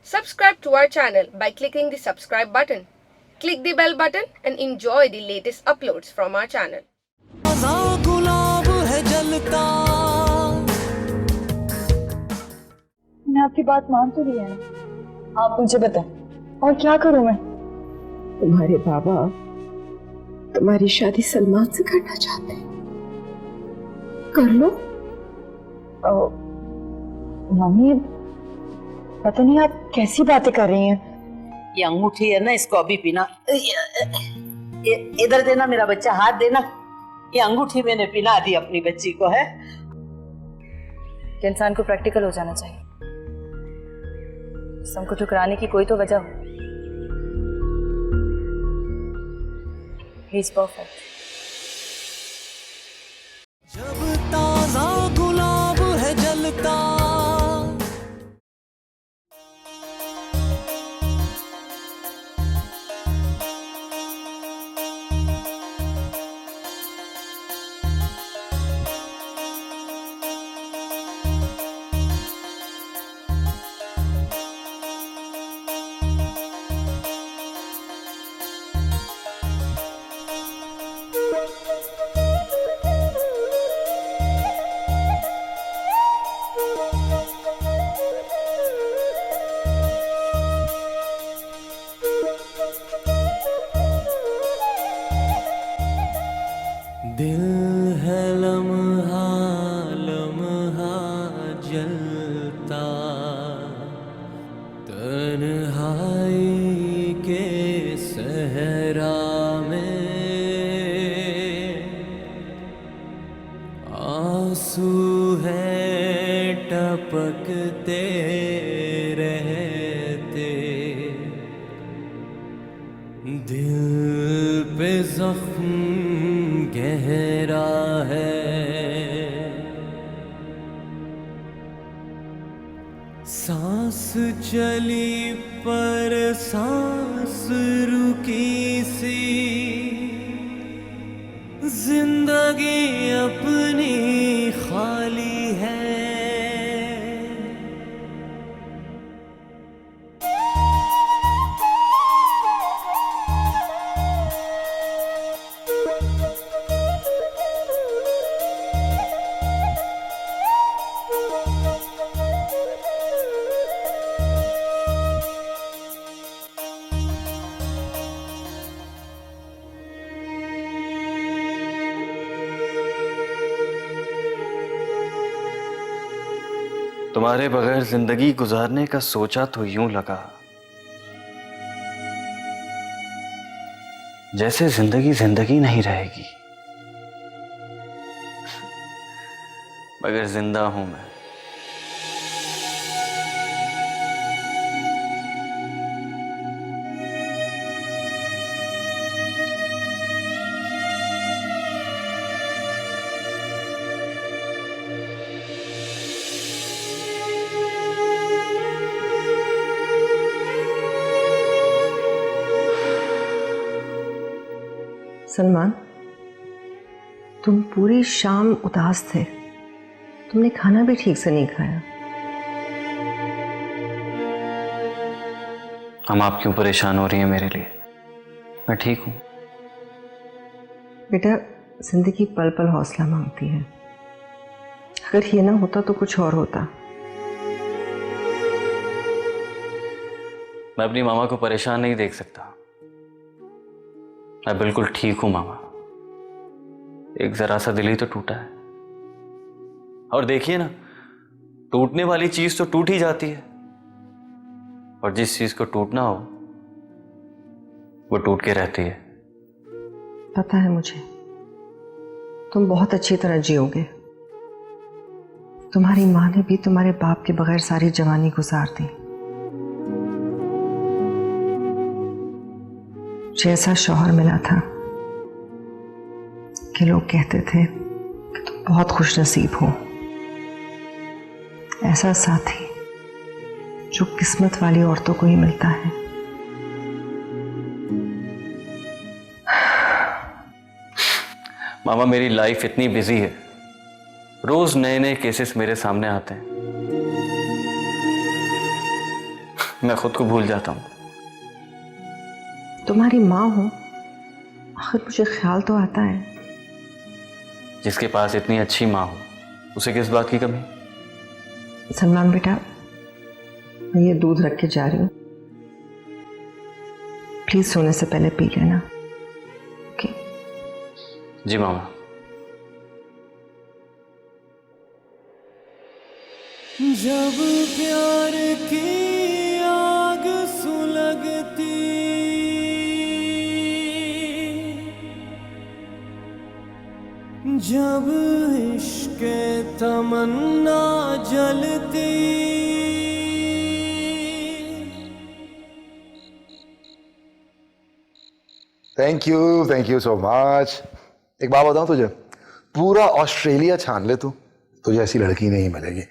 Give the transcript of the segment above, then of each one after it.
Subscribe to our channel by clicking the subscribe button. Click the bell button and enjoy the latest uploads from our channel. गुलाब है जलता। मैं आपकी बात मान तो रही है, आप मुझे बताएं और क्या करूं मैं? तुम्हारे बाबा तुम्हारी शादी सलमान से करना चाहते हैं, कर लो। मम्मी, पता नहीं आप कैसी बातें कर रही हैं। ये अंगूठी है ना, इसको अभी पीना। इधर देना मेरा बच्चा, हाथ देना। ये अंगूठी मैंने पहना दी अपनी बच्ची को है। कि इंसान को प्रैक्टिकल हो जाना चाहिए, सबको ठुकराने की कोई तो वजह हो। He is perfect. जब ताजा गुलाब है जलता। दिल है लम्हा लम्हा जलता, तन्हाई के सहरा में आंसू है टपकते रहते, दिल पे जख्म गहरा है। सांस चली पर सांस रुकी सी, जिंदगी अपनी खाली है। तुम्हारे बगैर जिंदगी गुजारने का सोचा तो यूं लगा जैसे जिंदगी जिंदगी नहीं रहेगी, मगर जिंदा हूं मैं। सलमान, तुम पूरी शाम उदास थे, तुमने खाना भी ठीक से नहीं खाया। हम आप क्यों परेशान हो रही हैं मेरे लिए? मैं ठीक हूं। बेटा, जिंदगी पल पल हौसला मांगती है। अगर ये ना होता तो कुछ और होता। मैं अपनी मामा को परेशान नहीं देख सकता। मैं बिल्कुल ठीक हूं मामा। एक जरा सा दिल ही तो टूटा है, और देखिए ना, टूटने वाली चीज तो टूट ही जाती है, और जिस चीज को टूटना हो वो टूट के रहती है। पता है मुझे, तुम बहुत अच्छी तरह जियोगे। तुम्हारी माँ ने भी तुम्हारे बाप के बगैर सारी जवानी गुजार दी। जैसा शौहर मिला था कि लोग कहते थे कि तुम बहुत खुशनसीब हो, ऐसा साथी जो किस्मत वाली औरतों को ही मिलता है। मामा, मेरी लाइफ इतनी बिजी है, रोज नए नए केसेस मेरे सामने आते हैं। मैं खुद को भूल जाता हूँ। तुम्हारी माँ हो, आखिर मुझे ख्याल तो आता है। जिसके पास इतनी अच्छी माँ हो उसे किस बात की कमी? सलमान बेटा, मैं ये दूध रख के जा रही हूँ, प्लीज सोने से पहले पी लेना। ओके? जी मामा। जब प्यार की आग सुलगती, जब इश्क तमन्ना जलती, थैंक यू सो मच। एक बात बताऊं तुझे, पूरा ऑस्ट्रेलिया छान ले तू, तुझे ऐसी लड़की नहीं मिलेगी।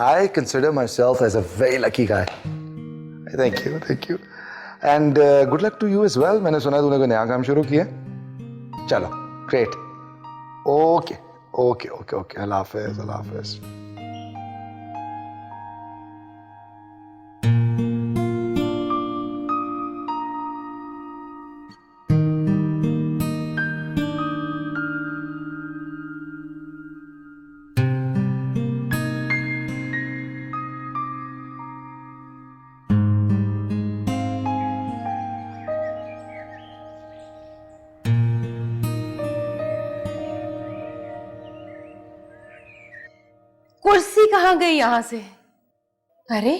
I consider myself as a very lucky guy. Thank you and good luck to you as well. मैंने सुना तूने कोई नया काम शुरू किया। चलो great. Okay okay okay okay, अल्लाह हाफिज, अल्लाह हाफिज। कुर्सी कहाँ गई यहां से? अरे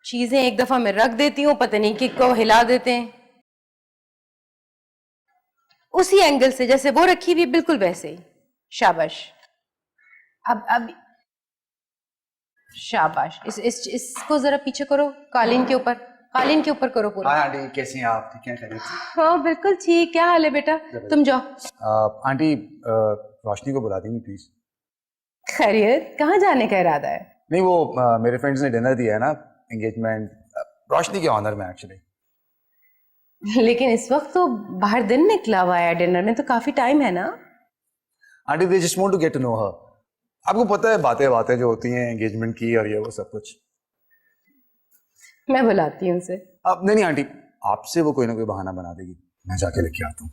चीजें एक दफा मैं रख देती हूँ, पता नहीं कि को हिला देते हैं उसी एंगल से जैसे वो रखी हुई, बिल्कुल वैसे ही। शाबाश। अब शाबाश। इसको जरा पीछे करो, कालीन के ऊपर करो पूरा। हाँ आंटी, कैसी हैं आप? ठीक हैं? खैरियत से? हाँ बिल्कुल ठीक। क्या हाल है बेटा? तुम जाओ। आंटी रोशनी को बुला देंगी प्लीज। खैरियत? कहाँ जाने का इरादा है? नहीं वो मेरे फ्रेंड्स ने डिनर दिया है ना, एंगेजमेंट, रोशनी के ऑनर में एक्चुअली। लेकिन इस वक्त तो बाहर दिन निकला हुआ है, डिनर में तो काफी टाइम है ना। Aunty they just want to get to know her. आपको पता है बातें जो होती हैं एंगेजमेंट की और ये वो सब कुछ। मैं बुलाती हूँ उसे। अब नहीं आंटी, आपसे वो कोई ना कोई बहाना बना देगी, मैं जाके लेके आता हूँ।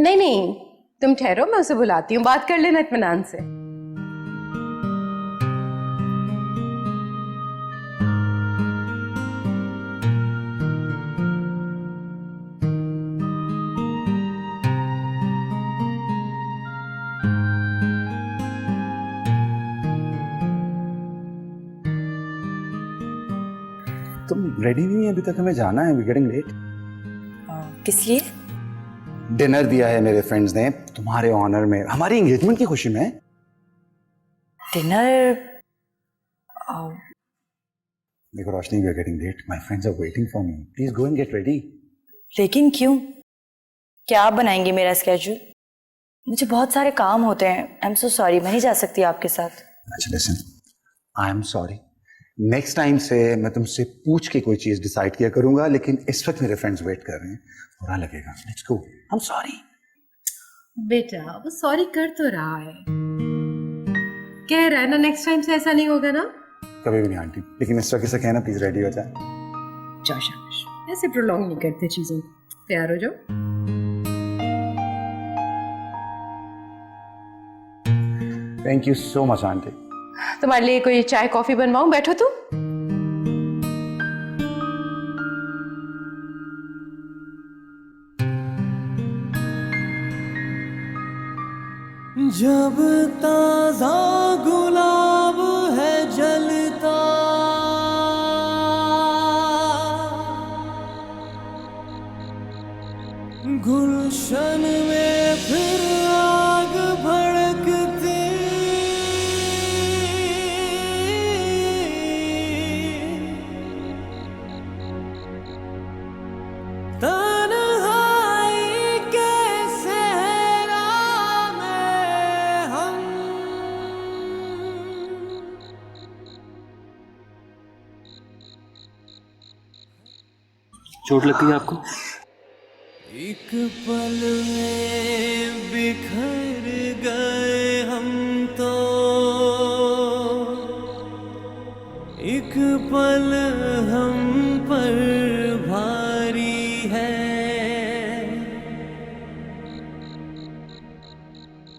नहीं तुम ठहरो, मैं उसे बुलाती हूँ, बात कर लेना इत्मीनान से। तुम रेडी नहीं है अभी तक? हमें जाना है, वी गेटिंग लेट। किस लिए? डिनर दिया है मेरे फ्रेंड्स ने तुम्हारे ऑनर में, हमारी एंगेजमेंट की खुशी में। डिनर? देखो Roshni, we are getting late, my friends are waiting for me, please go and get ready. लेकिन क्यों? क्या आप बनाएंगे मेरा स्केड्यूल? मुझे बहुत सारे काम होते हैं। आई एम सो सॉरी, मैं नहीं जा सकती आपके साथ। अच्छा listen, I am sorry. Next time से मैं तुमसे पूछ के कोई चीज डिसाइड किया करूंगा, लेकिन इस वक्त मेरे फ्रेंड्स वेट कर रहे हैं, बुरा लगेगा। Let's go, I am sorry. बेटा वो सॉरी कर तो रहा है, कह रहा है ना नेक्स्ट टाइम से ऐसा नहीं होगा ना। कभी भी नहीं आंटी, लेकिन इस वक्त से कहना प्लीज रेडी हो जाए। जाओ शाबाश, ऐसे प्रोलॉन्ग नहीं करते चीजों को। तैयार हो जाओ। Thank you so much aunty. तुम्हारे लिए कोई चाय कॉफी बनवाऊं? बैठो तुम। जब ताजा गुलाब है जलता, गुलशन में फिर आग भड़कती, तन्हाई के सहरा में हम चोट लगती है आपको? एक पल में बिखर गए हम तो, एक एक पल हम पर भारी है,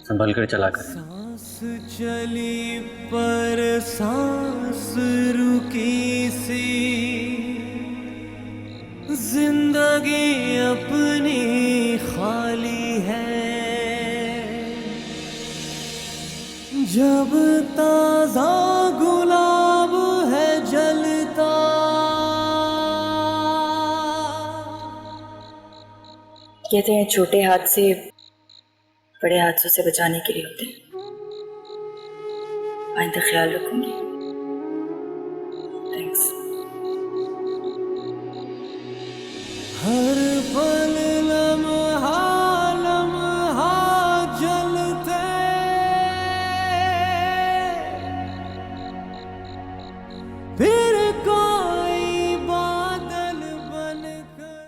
संभल कर चला कर। सांस चली पर सांस रुकी सी, जिंदगी अपनी खाली है। जब ताजा गुलाब है जलता, कहते हैं छोटे हाथ से बड़े हादसों से बचाने के लिए होते हैं। आइंदा ख्याल रखूंगी। थैंक्स। हर पल लम्हा लम्हा जलते, फिर कोई बादल बनकर।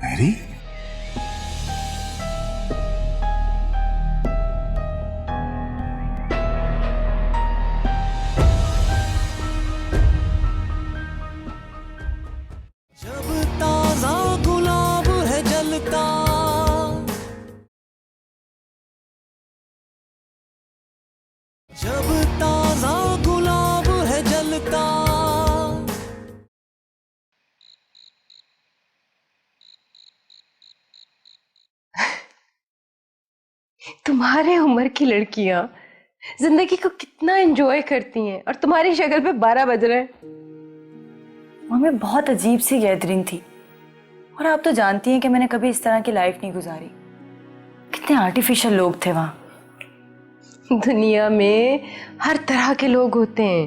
मैरी, जब ताजा गुलाब है जलता, जब ताजा गुलाब है जलता। तुम्हारे उम्र की लड़कियां जिंदगी को कितना एंजॉय करती हैं और तुम्हारी शक्ल पे 12 बज रहे हैं। हमें बहुत अजीब सी गैदरिंग थी और आप तो जानती हैं कि मैंने कभी इस तरह की लाइफ नहीं गुजारी। कितने आर्टिफिशियल लोग थे वहां। दुनिया में हर तरह के लोग होते हैं,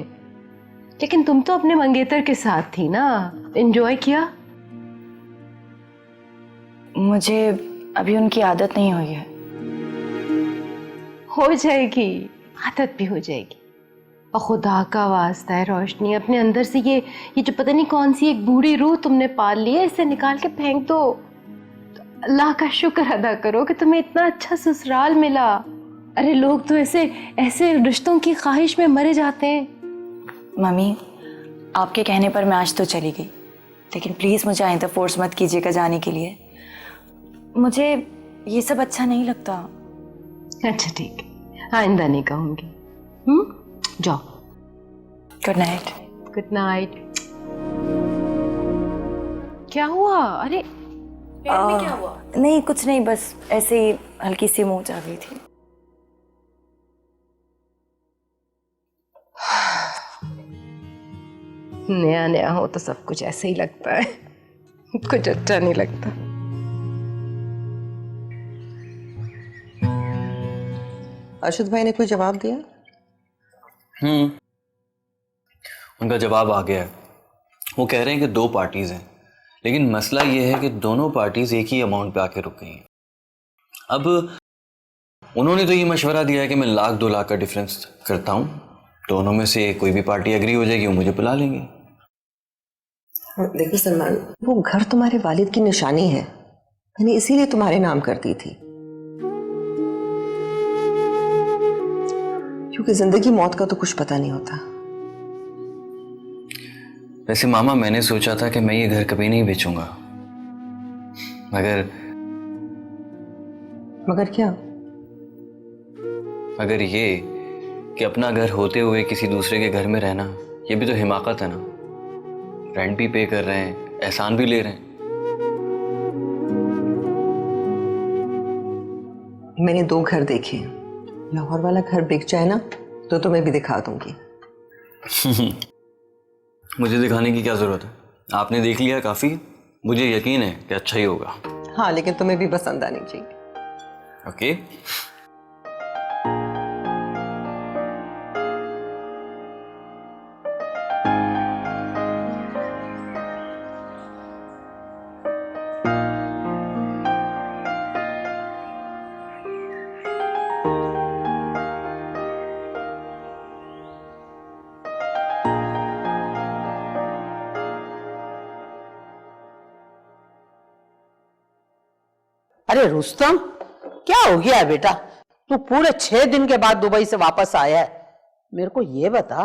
लेकिन तुम तो अपने मंगेतर के साथ थी ना, एंजॉय किया। मुझे अभी उनकी आदत नहीं हुई है। हो जाएगी, आदत भी हो जाएगी। और खुदा का वास्ता है रोशनी, अपने अंदर से ये जो पता नहीं कौन सी एक बूढ़ी रूह तुमने पाल ली है, इसे निकाल के फेंक दो। तो अल्लाह का शुक्र अदा करो कि तुम्हें इतना अच्छा ससुराल मिला। अरे लोग तो ऐसे रिश्तों की ख्वाहिश में मरे जाते हैं। मम्मी, आपके कहने पर मैं आज तो चली गई, लेकिन प्लीज मुझे आइंदा फोर्स मत कीजिएगा जाने के लिए। मुझे ये सब अच्छा नहीं लगता। अच्छा ठीक है, आइंदा नहीं कहूंगी। जाओ। Good night. Good night. क्या हुआ? अरे पैर में क्या हुआ? नहीं कुछ नहीं, बस ऐसे ही हल्की सी मूंछ आ गई थी। नया नया हो तो सब कुछ ऐसे ही लगता है, कुछ अच्छा नहीं लगता। अर्शद भाई ने कोई जवाब दिया? उनका जवाब आ गया है। वो कह रहे हैं कि 2 पार्टीज हैं, लेकिन मसला ये है कि दोनों पार्टीज एक ही अमाउंट पे आके रुक गई हैं। अब उन्होंने तो ये मशवरा दिया है कि मैं 1,00,000-2 लाख का डिफरेंस करता हूँ, दोनों में से कोई भी पार्टी एग्री हो जाएगी, वो मुझे बुला लेंगे। देखो सलमान, वो घर तुम्हारे वालिद की निशानी है, मैंने इसीलिए तुम्हारे नाम कर दी थी, क्योंकि जिंदगी मौत का तो कुछ पता नहीं होता। वैसे मामा, मैंने सोचा था कि मैं ये घर कभी नहीं बेचूंगा, मगर क्या? मगर ये कि अपना घर होते हुए किसी दूसरे के घर में रहना, ये भी तो हिमाकत है ना। रेंट भी पे कर रहे हैं, एहसान भी ले रहे हैं। मैंने 2 घर देखे हैं, लाहौर वाला घर बिक जाए ना तो तुम्हें भी दिखा दूंगी। मुझे दिखाने की क्या जरूरत है, आपने देख लिया काफी। मुझे यकीन है कि अच्छा ही होगा। हाँ, लेकिन तुम्हें भी पसंद आनी चाहिए। ओके। अरे रुस्तम, क्या हो गया बेटा? तू पूरे 6 दिन के बाद दुबई से वापस आया है। मेरे को ये बता,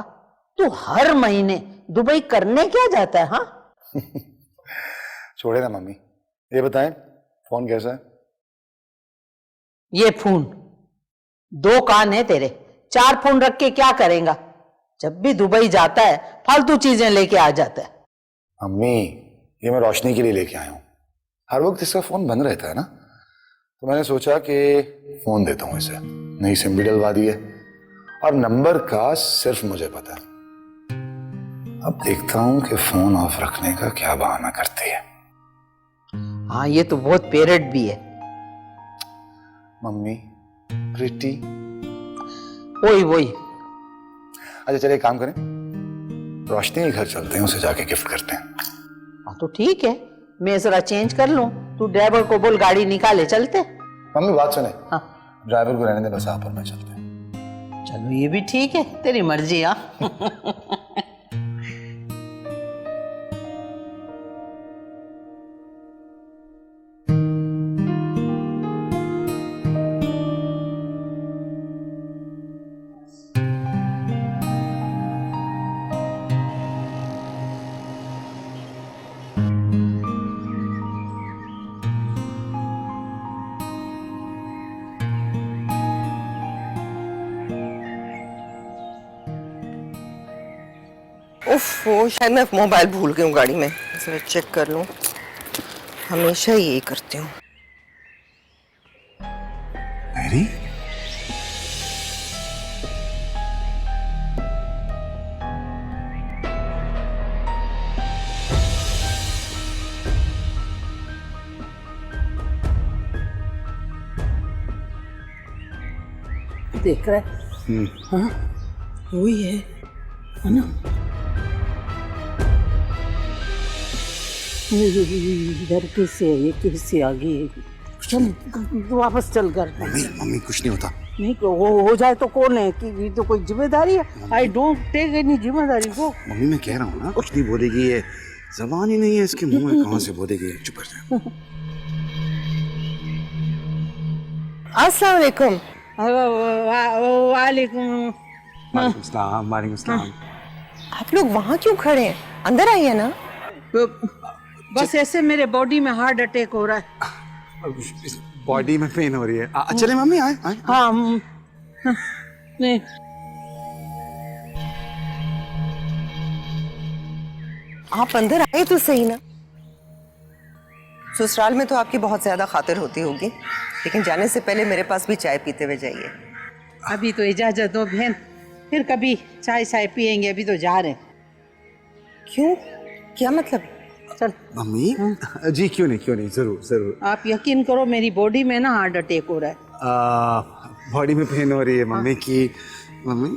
तू हर महीने दुबई करने क्या जाता है? हाँ, छोड़े ना मम्मी, ये बताएं फोन कैसा है? ये फोन 2 कान है तेरे, 4 फोन रख के क्या करेगा? जब भी दुबई जाता है फालतू चीजें लेके आ जाता है। मम्मी, ये मैं रोशनी के लिए लेके आया हूँ। हर वक्त इसका फोन बंद रहता है ना, तो मैंने सोचा कि फोन देता हूँ इसे। नई सिम भी डलवा दी है और नंबर का सिर्फ मुझे पता है। अब देखता हूँ कि फोन ऑफ रखने का क्या बहाना करती है। हाँ, ये तो बहुत पेरेंट भी है। मम्मी प्रीति। वही अच्छा चलिए, काम करें, रोशनी के घर चलते हैं, उसे जाके गिफ्ट करते हैं। हाँ तो ठीक है, मैं जरा चेंज कर लूं, तू ड्राइवर को बोल गाड़ी निकाले, चलते। मम्मी बात सुने। हाँ, ड्राइवर को रहने दे, बस आप और मैं चलते हैं। चलो ये भी ठीक है, तेरी मर्जी। हाँ उफ, वो शायद मैं मोबाइल भूल गई हूँ गाड़ी में, जरा चेक कर लूँ। हमेशा यही करती हूँ। मैरी, देख रहा है? हाँ, वही है ना? इधर कैसे है, ये कैसे आ गई? चल वापस चल घर। मम्मी कुछ नहीं होता। नहीं, हो जाए तो कौन है कि ये तो कोई जिम्मेदारी है? आई डोंट टेक एनी जिम्मेदारी को। मम्मी मैं कह रहा हूँ ना, कुछ नहीं बोलेगी, ये जबान ही नहीं है इसके मुंह में, कहाँ से बोलेगी? चुप कर जा। अस्सलाम वालेकुम। वालेकुम सलाम। वालेकुम सलाम। आप लोग वहाँ क्यों खड़े हैं? अंदर आइए ना। बस ऐसे मेरे बॉडी में हार्ट अटैक हो रहा है। बॉडी में पेन हो रही है। चले मम्मी, आए आए। हाँ, नहीं, आप अंदर आए तो सही ना। ससुराल में तो आपकी बहुत ज्यादा खातिर होती होगी, लेकिन जाने से पहले मेरे पास भी चाय पीते हुए जाइए। अभी तो इजाजत दो बहन, फिर कभी चाय पियेंगे, अभी तो जा रहे हैं। क्यों, क्या मतलब? चल मम्मी जी, क्यों नहीं, जरूर जरूर। आप यकीन करो, मेरी बॉडी में ना हार्ट अटैक हो रहा है। बॉडी में पेन हो रही है मम्मी की। मम्मी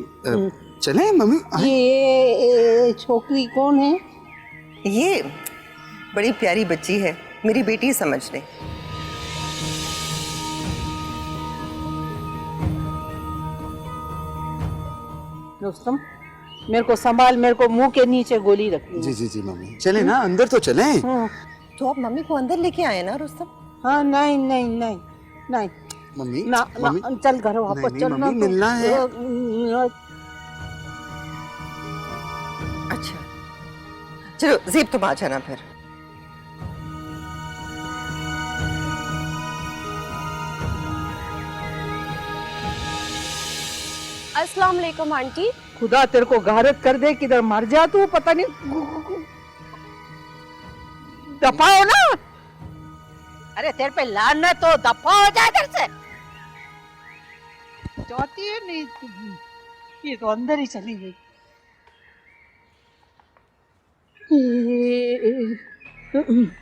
चले मम्मी। ये छोकरी कौन है? ये बड़ी प्यारी बच्ची है, मेरी बेटी समझ ले। दोस्तम, मेरे को संभाल, मेरे को मुंह के नीचे गोली रखनी है। जी मम्मी, चले ना अंदर तो चले। तो आप मम्मी को अंदर लेके आए ना रुस्तम। हाँ, नहीं मम्मी ना, मम्मी चल घर वापस नहीं, चलना। मम्मी, मिलना है। अच्छा चलो ज़ेब, तुम आ जाना फिर। अस्सलाम वालेकुम आंटी। खुदा तेरे को गारत कर दे, किधर मर जा तू, पता नहीं। दफा हो ना। अरे तेरे पे लानत हो, दफा हो जा इधर से। जाती है नहीं, ये तो अंदर ही चली गई।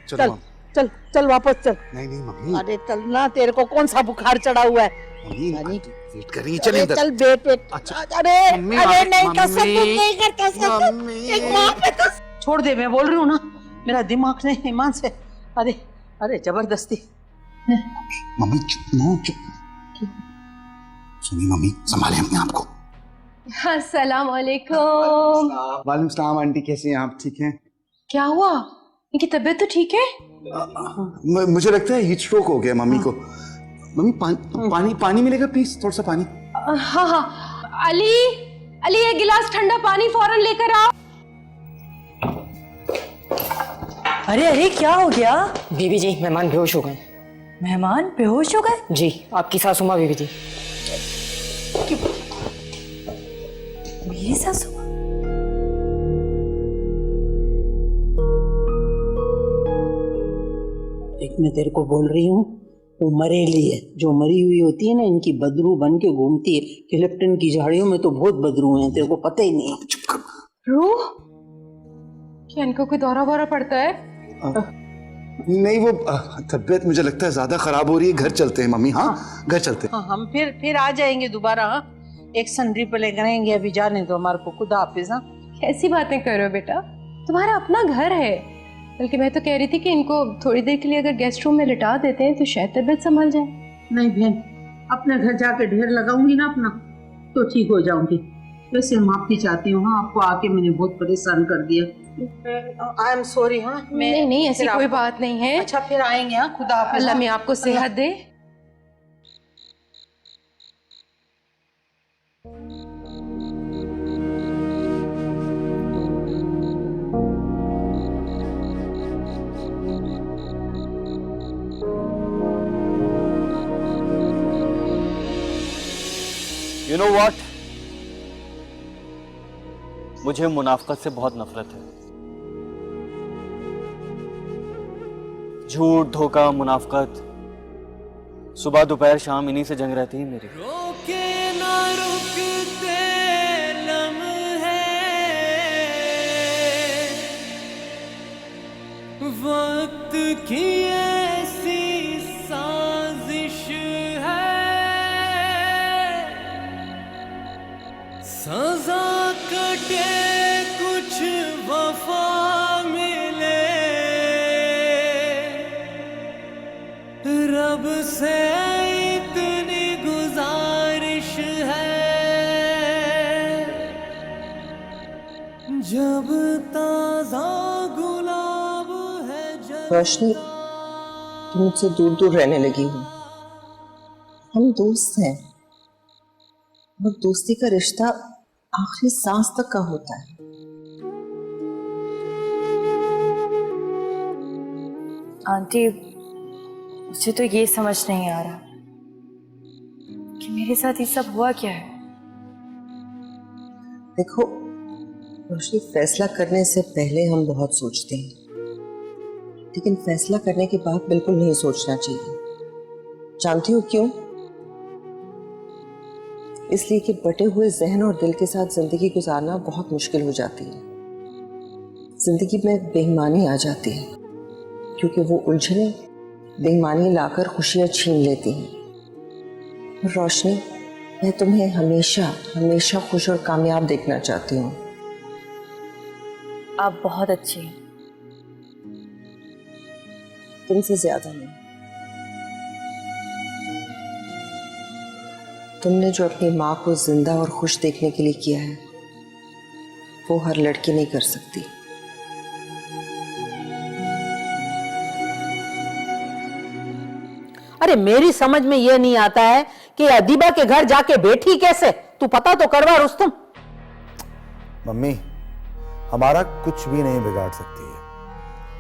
चल चल चल वापस चल। नहीं मम्मी। अरे चल ना, तेरे को कौन सा बुखार चढ़ा हुआ है? मम्मी वेट कर रही, चले अंदर। चल बेट। अच्छा। अरे मम्मी, अरे नहीं, मम्मी, कसम नहीं करता सब। मम्मी। एक माँ पे तो छोड़ दे, मैं बोल रही हूँ ना, मेरा दिमाग नहीं ईमान से। अरे जबरदस्ती। मम्मी चुप। सुनिए मम्मी, संभाले अपने आप को। अस्सलाम वालेकुम। वालेकुम सलाम। आंटी कैसी हैं आप? ठीक हैं? क्या हुआ? इनकी तबीयत तो ठीक है? मुझे लगता है हीट स्ट्रोक हो गया मम्मी को। मम्मी पानी मिलेगा प्लीज, थोड़ा सा पानी। हाँ, अली एक गिलास ठंडा पानी फौरन लेकर आओ। अरे अरे, क्या हो गया? बीबी जी, मेहमान बेहोश हो गए। मेहमान बेहोश हो गए? जी, आपकी सासू माँ बीबी जी। मेरी सासू माँ? एक मैं तेरे को बोल रही हूँ, वो मरेली है। जो मरी हुई होती है ना, इनकी बदबू बन के घूमती है कि लिप्टन की झाड़ियों में तो बहुत बदबू हैं, तेरे को पता ही नहीं है। रूह, क्या इनको कोई दौरा वौरा पड़ता है? नहीं, वो तबीयत मुझे लगता है ज्यादा खराब हो रही है। घर चलते हैं मम्मी। हाँ, घर चलते हैं। हाँ, हम फिर आ जाएंगे दोबारा। हाँ, एक सन्ड्री पे लेकर आएंगे। अभी जाने दो हमारे को। खुदा हाफिज। हाँ, कैसी बातें कर रहे हो बेटा, तुम्हारा अपना घर है। बल्कि मैं तो कह रही थी कि इनको थोड़ी देर के लिए अगर गेस्ट रूम में लिटा देते हैं तो शायद तबीयत संभल जाए। नहीं बहन, अपने घर जाके ढेर लगाऊंगी ना अपना, तो ठीक हो जाऊंगी। वैसे माफी चाहती हूँ। हाँ, आपको आके मैंने बहुत परेशान कर दिया। I am sorry. हाँ, नहीं नहीं, ऐसी कोई बात नहीं है। अच्छा, फिर आएंगे। हाँ, खुदा हाफिज। अल्लाह में आपको सेहत दे। You know what? मुझे मुनाफकत से बहुत नफरत है। झूठ, धोखा, मुनाफकत, सुबह दोपहर शाम इन्हीं से जंग रहती है मेरी। रोके ना रुकते लम्हे, वक्त की ऐसी साजिश है, सजा कटे कुछ वफा मिले, रब से इतनी गुजारिश है, जब ताजा गुलाब है रोशनी, तुम मुझसे दूर दूर रहने लगी हो। हम दोस्त हैं और दोस्ती का रिश्ता आखिरी सांस तक का होता है। आंटी, मुझे तो ये समझ नहीं आ रहा कि मेरे साथ ये सब हुआ क्या है। देखो रोशनी, फैसला करने से पहले हम बहुत सोचते हैं, लेकिन फैसला करने के बाद बिल्कुल नहीं सोचना चाहिए। जानती हो क्यों? इसलिए कि बटे हुए जहन और दिल के साथ जिंदगी गुजारना बहुत मुश्किल हो जाती है। जिंदगी में बेईमानी आ जाती है, क्योंकि वो उलझने बेईमानी लाकर खुशियां छीन लेती हैं। रोशनी, मैं तुम्हें हमेशा हमेशा खुश और कामयाब देखना चाहती हूँ। आप बहुत अच्छी हैं। तुमसे ज्यादा नहीं। तुमने जो अपनी माँ को जिंदा और खुश देखने के लिए किया है, वो हर लड़की नहीं कर सकती। अरे मेरी समझ में ये नहीं आता है कि अदीबा के घर जाके बैठी कैसे। तू पता तो करवा रुस्तम। मम्मी, हमारा कुछ भी नहीं बिगाड़ सकती है।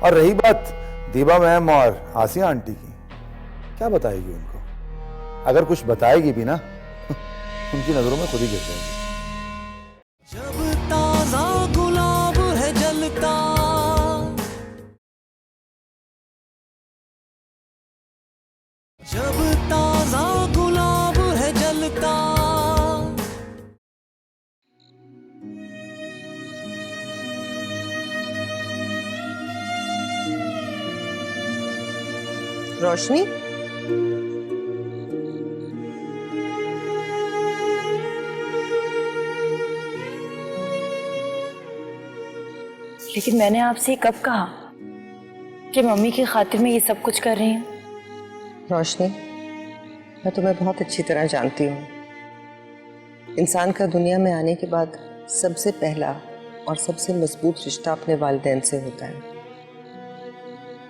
और रही बात दीबा मैम और आसिया आंटी की, क्या बताएगी उनको? अगर कुछ बताएगी भी ना, उनकी नजरों में खुद ही गिर जाएगी। जब ताजा गुलाब है जलता, जब ताजा गुलाब है जलता, रोशनी, लेकिन मैंने आपसे कब कहा कि मम्मी की खातिर में ये सब कुछ कर रही हूँ? रोशनी, मैं तुम्हें बहुत अच्छी तरह जानती हूँ। इंसान का दुनिया में आने के बाद सबसे पहला और सबसे मजबूत रिश्ता अपने वालिदैन से होता है।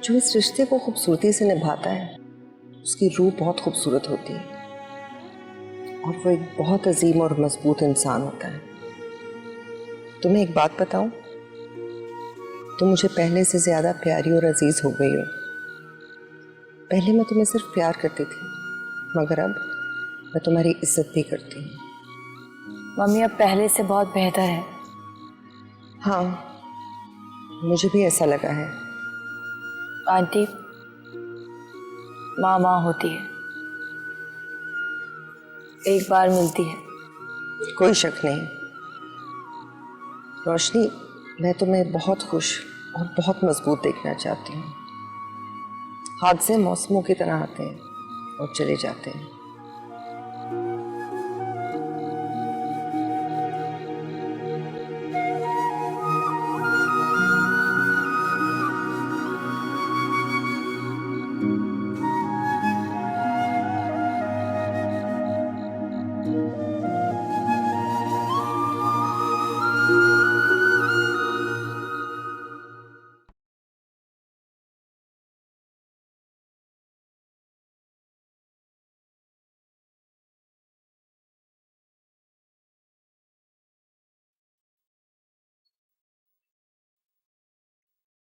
जो इस रिश्ते को खूबसूरती से निभाता है, उसकी रूह बहुत खूबसूरत होती है और वो एक बहुत अजीम और मजबूत इंसान होता है। तुम्हें एक बात बताऊं, तुम मुझे पहले से ज्यादा प्यारी और अजीज हो गई हो। पहले मैं तुम्हें सिर्फ प्यार करती थी, मगर अब मैं तुम्हारी इज्जत भी करती हूँ। मम्मी अब पहले से बहुत बेहतर है। हाँ, मुझे भी ऐसा लगा है। आंटी, माँ माँ होती है, एक बार मिलती है। कोई शक नहीं। रोशनी, मैं तुम्हें बहुत खुश और बहुत मजबूत देखना चाहती हूँ। हादसे मौसमों की तरह आते हैं और चले जाते हैं।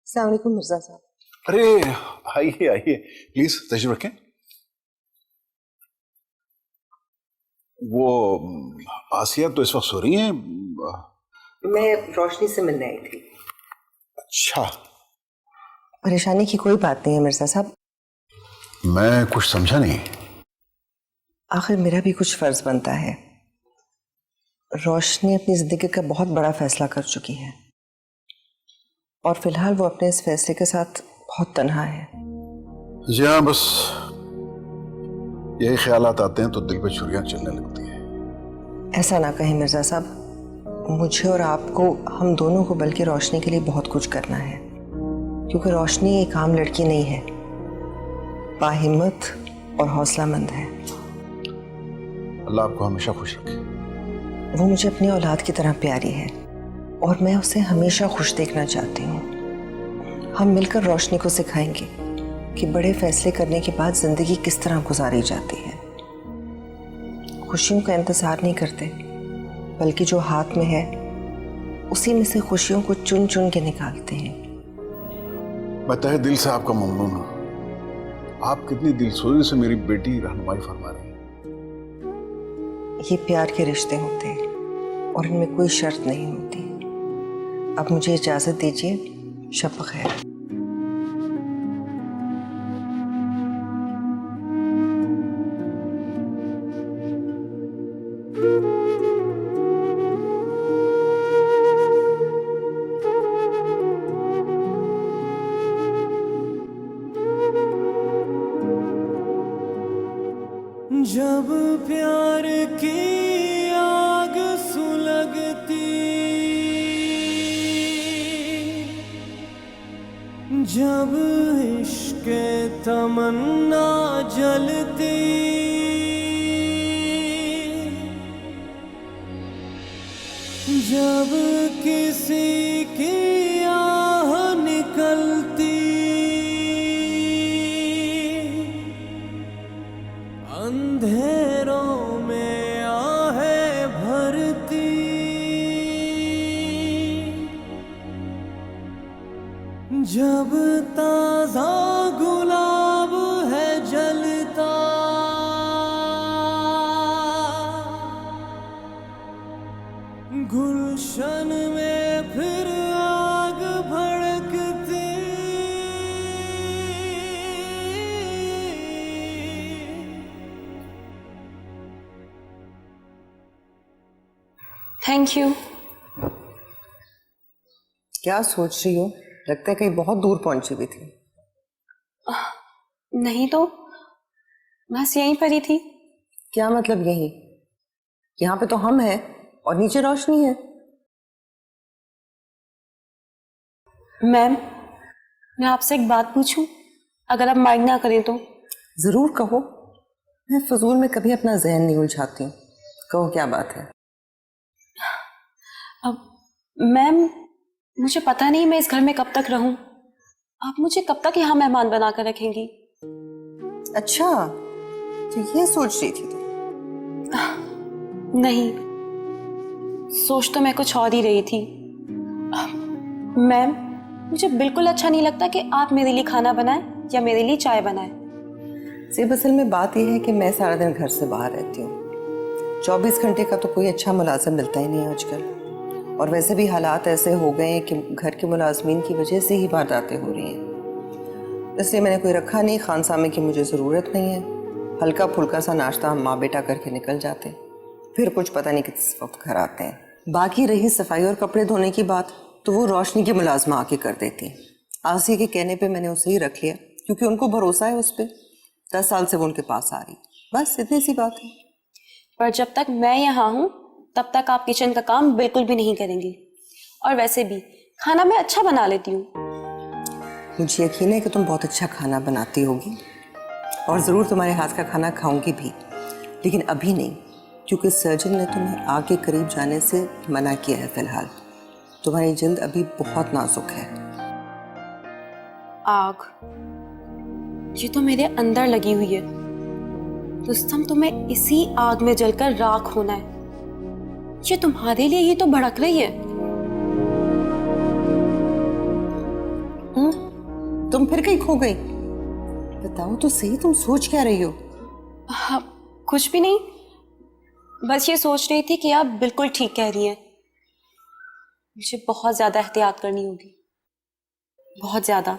अस्सलाम वालेकुम मिर्जा साहब। अरे आइए आइए, प्लीज तशरीफ रखें। वो आसिया तो इस वक्त सो रही हैं। मैं रोशनी से मिलने आई थी। अच्छा, परेशानी की कोई बात नहीं है मिर्जा साहब। मैं कुछ समझा नहीं। आखिर मेरा भी कुछ फर्ज बनता है। रोशनी अपनी जिंदगी का बहुत बड़ा फैसला कर चुकी है और फिलहाल वो अपने इस फैसले के साथ बहुत तन्हा है। जी हाँ, बस यही ख्यालात आते हैं तो दिल पे छुरियां चलने लगती हैं। ऐसा ना कहें मिर्जा साहब, मुझे और आपको, हम दोनों को बल्कि रोशनी के लिए बहुत कुछ करना है, क्योंकि रोशनी एक आम लड़की नहीं है, बाहिम्मत और हौसलामंद है। अल्लाह आपको हमेशा खुश रखे। वो मुझे अपनी औलाद की तरह प्यारी है और मैं उसे हमेशा खुश देखना चाहती हूँ। हम मिलकर रोशनी को सिखाएंगे कि बड़े फैसले करने के बाद जिंदगी किस तरह गुजारी जाती है। खुशियों का इंतजार नहीं करते, बल्कि जो हाथ में है उसी में से खुशियों को चुन चुन के निकालते हैं। मैं तहे दिल से आपका ममनून हूँ। आप कितनी दिलसोजी से मेरी बेटी रहनुमाई फरमा रही हैं। ये प्यार के रिश्ते होते हैं और इनमें कोई शर्त नहीं होती। अब मुझे इजाजत दीजिए। शब बखैर। जब प्यार की आग सुलगती, जब इश्क तमन्ना जलती, जब किसी की आह निकलती, अंधेरों में आहें भरती, जब ताजा गुलाब है जलता, गुलशन में फिर आग भड़कती। Thank you. क्या सोच रही हो? लगता है कहीं बहुत दूर पहुंची हुई थी। नहीं तो बस यहीं पर ही थी। क्या मतलब यही? यहाँ पे तो हम हैं और नीचे रोशनी है। मैम, मैं आपसे एक बात पूछूं, अगर आप माइंड ना करें तो? जरूर कहो। मैं फजूल में कभी अपना जहन नहीं उलझाती हूँ। कहो क्या बात है। अब मैम, मुझे पता नहीं मैं इस घर में कब तक रहूं। आप मुझे कब तक यहाँ मेहमान बना कर रखेंगी? अच्छा, तो ये सोच रही थी तुम? नहीं, सोच तो मैं कुछ और ही रही थी। मैम, मुझे बिल्कुल अच्छा नहीं लगता कि आप मेरे लिए खाना बनाएं या मेरे लिए चाय बनाएं। सिर्फ असल में बात यह है कि मैं सारा दिन घर से बाहर रहती हूँ। 24 घंटे का तो कोई अच्छा मुलाजिम मिलता ही नहीं आजकल, और वैसे भी हालात ऐसे हो गए हैं कि घर के मुलाजमीन की वजह से ही वारदातें हो रही हैं। इसलिए मैंने कोई रखा नहीं, खानसामे की मुझे ज़रूरत नहीं है। हल्का फुल्का सा नाश्ता हम माँ बेटा करके निकल जाते हैं, फिर कुछ पता नहीं किस वक्त घर आते हैं। बाकी रही सफाई और कपड़े धोने की बात, तो वो रोशनी की मुलाजमा आके कर देती है। आसिया के कहने पे मैंने उसे ही रख लिया, क्योंकि उनको भरोसा है उस पर। 10 साल से वो उनके पास आ रही, बस इतनी सी बात है। पर जब तक मैं यहाँ हूँ तब तक आप किचन का काम बिल्कुल भी नहीं करेंगी। और वैसे भी खाना मैं अच्छा बना लेती हूँ। मुझे यकीन है कि तुम बहुत अच्छा खाना बनाती होगी, और ज़रूर तुम्हारे हाथ का खाना खाऊंगी भी, लेकिन अभी नहीं, क्योंकि सर्जन ने तुम्हें आग के करीब जाने से मना किया है। फिलहाल तुम्हारी जिल्द अभी बहुत नाजुक है। आग, ये तो मेरे अंदर लगी हुई है। रुस्तम, तुम्हें इसी आग में जलकर राख होना है। ये तुम्हारे लिए ही तो भड़क रही है। तुम फिर कहीं खो गई? बताओ तो सही, तुम सोच क्या रही हो? हाँ, कुछ भी नहीं, बस ये सोच रही थी कि आप बिल्कुल ठीक कह रही हैं। मुझे बहुत ज्यादा एहतियात करनी होगी, बहुत ज्यादा।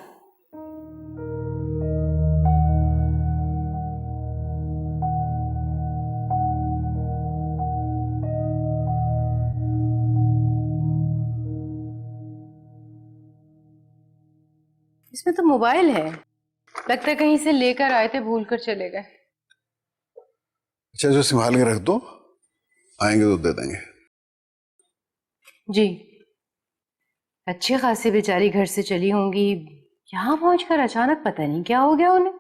इसमें तो मोबाइल है, लगता है कहीं से लेकर आए थे, भूल कर चले गए। अच्छा, जो संभाल के रख दो, आएंगे तो दे देंगे। जी, अच्छी खासी बेचारी घर से चली होंगी, यहाँ पहुंचकर अचानक पता नहीं क्या हो गया उन्हें।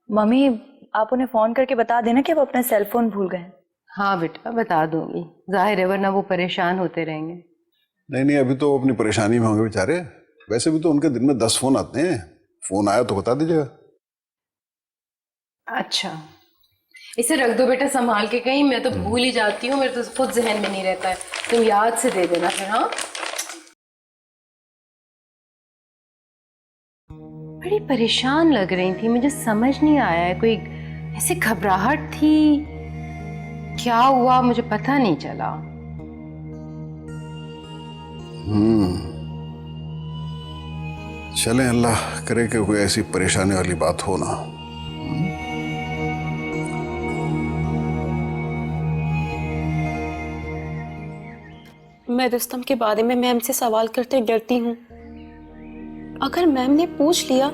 मम्मी, आप उन्हें फोन करके बता देना कि वो अपना सेल फोन भूल गए। हाँ बेटा, बता दूंगी, जाहिर है वरना वो परेशान होते रहेंगे। नहीं नहीं, अभी तो अपनी परेशानी में होंगे बेचारे। वैसे भी तो उनके दिन में 10 फोन आते हैं, फोन आया तो बता दीजिएगा। अच्छा, इसे रख दो बेटा संभाल के, कहीं मैं तो भूल ही जाती हूँ, मेरे तो खुद जहन में नहीं रहता है। तुम याद से दे देना फिर। हाँ, बड़ी परेशान लग रही थी, मुझे समझ नहीं आया है, कोई ऐसे घबराहट थी, क्या हुआ मुझे पता नहीं चला। चलें, अल्लाह करे कि कोई ऐसी परेशानी वाली बात हो ना। मैं रुस्तम के बारे में मैम से सवाल करते डरती हूँ। अगर मैम ने पूछ लिया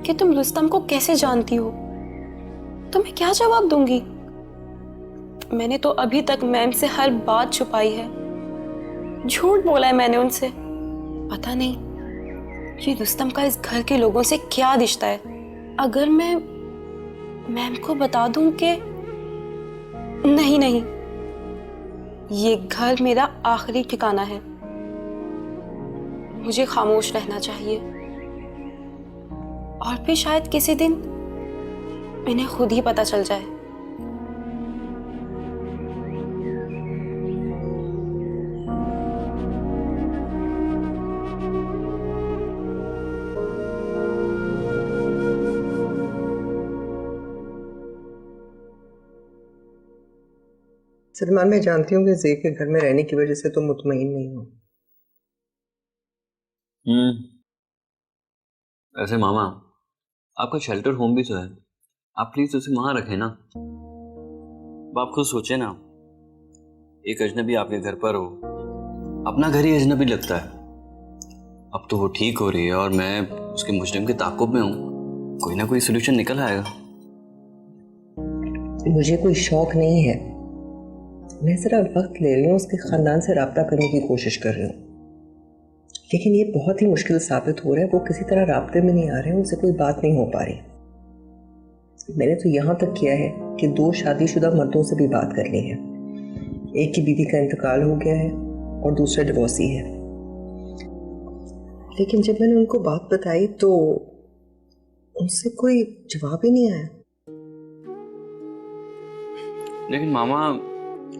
कि तुम रुस्तम को कैसे जानती हो, तो मैं क्या जवाब दूंगी? मैंने तो अभी तक मैम से हर बात छुपाई है, झूठ बोला है मैंने उनसे। पता नहीं ये रुस्तम का इस घर के लोगों से क्या रिश्ता है। अगर मैं मैम को बता दूं कि नहीं, ये घर मेरा आखिरी ठिकाना है, मुझे खामोश रहना चाहिए, और फिर शायद किसी दिन इन्हें खुद ही पता चल जाए। सलमान, मैं जानती हूँ कि ज़े के घर में रहने की वजह से तुम मुतमईन नहीं हो। ऐसे मामा, आपका शेल्टर होम भी तो है, आप प्लीज उसे वहां रखें ना। अब आप खुद सोचे ना, एक अजनबी आपके घर पर हो, अपना घर ही अजनबी लगता है। अब तो वो ठीक हो रही है और मैं उसके मुजरिम के ताक़ुब में हूँ, कोई ना कोई सोल्यूशन निकल आएगा। मुझे कोई शौक नहीं है, मैं जरा वक्त ले रही हूँ, उसके खानदान से राब्ता करने की कोशिश कर रही हूँ, लेकिन ये बहुत ही मुश्किल साबित हो रहा है। वो किसी तरह राब्ते में नहीं आ रहे हैं, उनसे कोई बात नहीं हो पा रही। मैंने तो यहाँ तक किया है कि 2 शादीशुदा मर्दों से भी बात कर ली है। एक की बीवी का इंतकाल हो गया है और दूसरा डिवोर्सी है, लेकिन जब मैंने उनको बात बताई तो उनसे कोई जवाब ही नहीं आया। लेकिन मामा,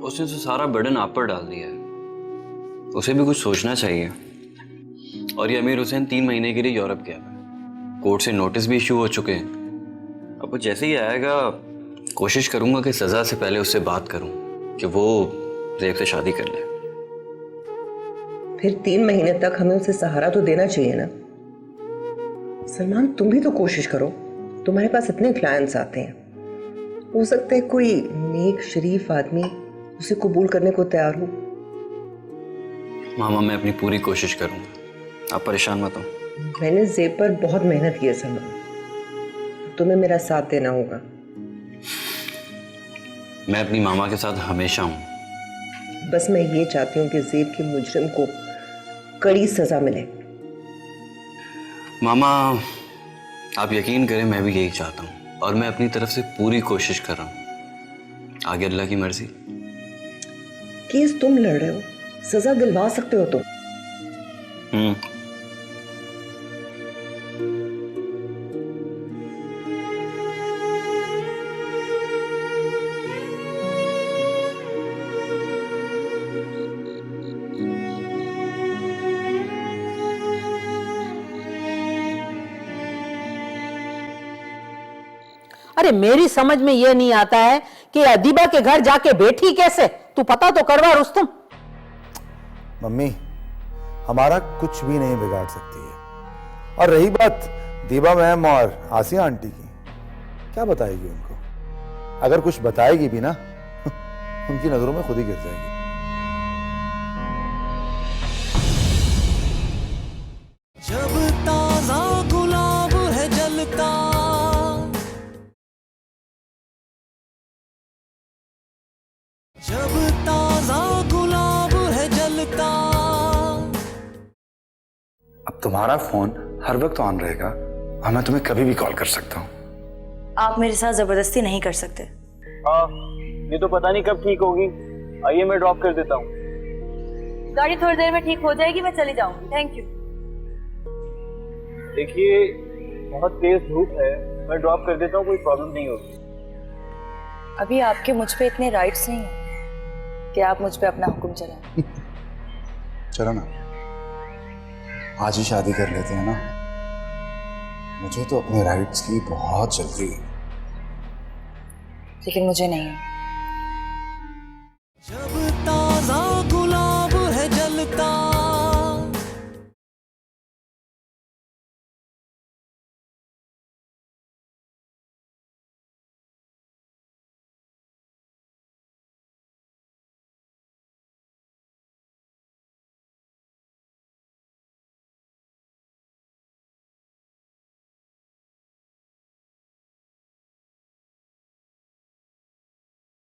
उसने तो सारा बर्डन आप पर डाल दिया है, उसे भी कुछ सोचना चाहिए। और ये अमीर हुसैन 3 महीने के लिए यूरोप गया है। कोर्ट से नोटिस भी इशू हो चुके हैं। अब वो जैसे ही आएगा कोशिश करूंगा कि सजा से पहले उससे बात करूं कि वो ज़ेब से शादी कर ले। फिर 3 महीने तक हमें उसे सहारा तो देना चाहिए ना। सलमान, तुम भी तो कोशिश करो। तुम्हारे पास इतने क्लाइंट्स आते हैं, हो सकता है कोई नेक शरीफ आदमी उसे कबूल करने को तैयार हो। मामा, मैं अपनी पूरी कोशिश करूंगा, आप परेशान मत हो। मैंने ज़ेब पर बहुत मेहनत की है सलमान, तुम्हें मेरा साथ देना होगा। मैं अपनी मामा के साथ हमेशा हूं। बस मैं ये चाहती हूँ कि ज़ेब के मुजरिम को कड़ी सजा मिले। मामा, आप यकीन करें, मैं भी यही चाहता हूं और मैं अपनी तरफ से पूरी कोशिश कर रहा हूं। आगे अल्लाह की मर्जी। केस तुम लड़ रहे हो, सजा दिलवा सकते हो तुम। अरे मेरी समझ में ये नहीं आता है कि अदीबा के घर जाके बैठी कैसे? तू पता तो करवा रुस्तम। मम्मी, हमारा कुछ भी नहीं बिगाड़ सकती है। और रही बात दीबा मैम और आसिया आंटी की, क्या बताएगी उनको? अगर कुछ बताएगी भी ना उनकी नजरों में खुद ही गिर जाएगी। जब ताजा गुलाब है जलता, जब ताजा गुलाब है जलता। अब तुम्हारा फोन हर वक्त ऑन रहेगा और मैं तुम्हें कभी भी कॉल कर सकता हूँ। आप मेरे साथ जबरदस्ती नहीं कर सकते। हाँ, ये तो पता नहीं कब ठीक होगी। आइए मैं ड्रॉप कर देता हूँ। गाड़ी थोड़ी देर में ठीक हो जाएगी, मैं चली जाऊंगी। Thank you. देखिए, बहुत तेज धूप है, मैं ड्रॉप कर देता हूँ, कोई प्रॉब्लम नहीं होगी। अभी आपके मुझ पे इतने राइट्स नहीं हैं कि आप मुझ पे अपना हुक्म चलाएं। चलो ना, आज ही शादी कर लेते हैं ना। मुझे तो अपने राइट्स की बहुत जल्दी है। लेकिन मुझे नहीं है।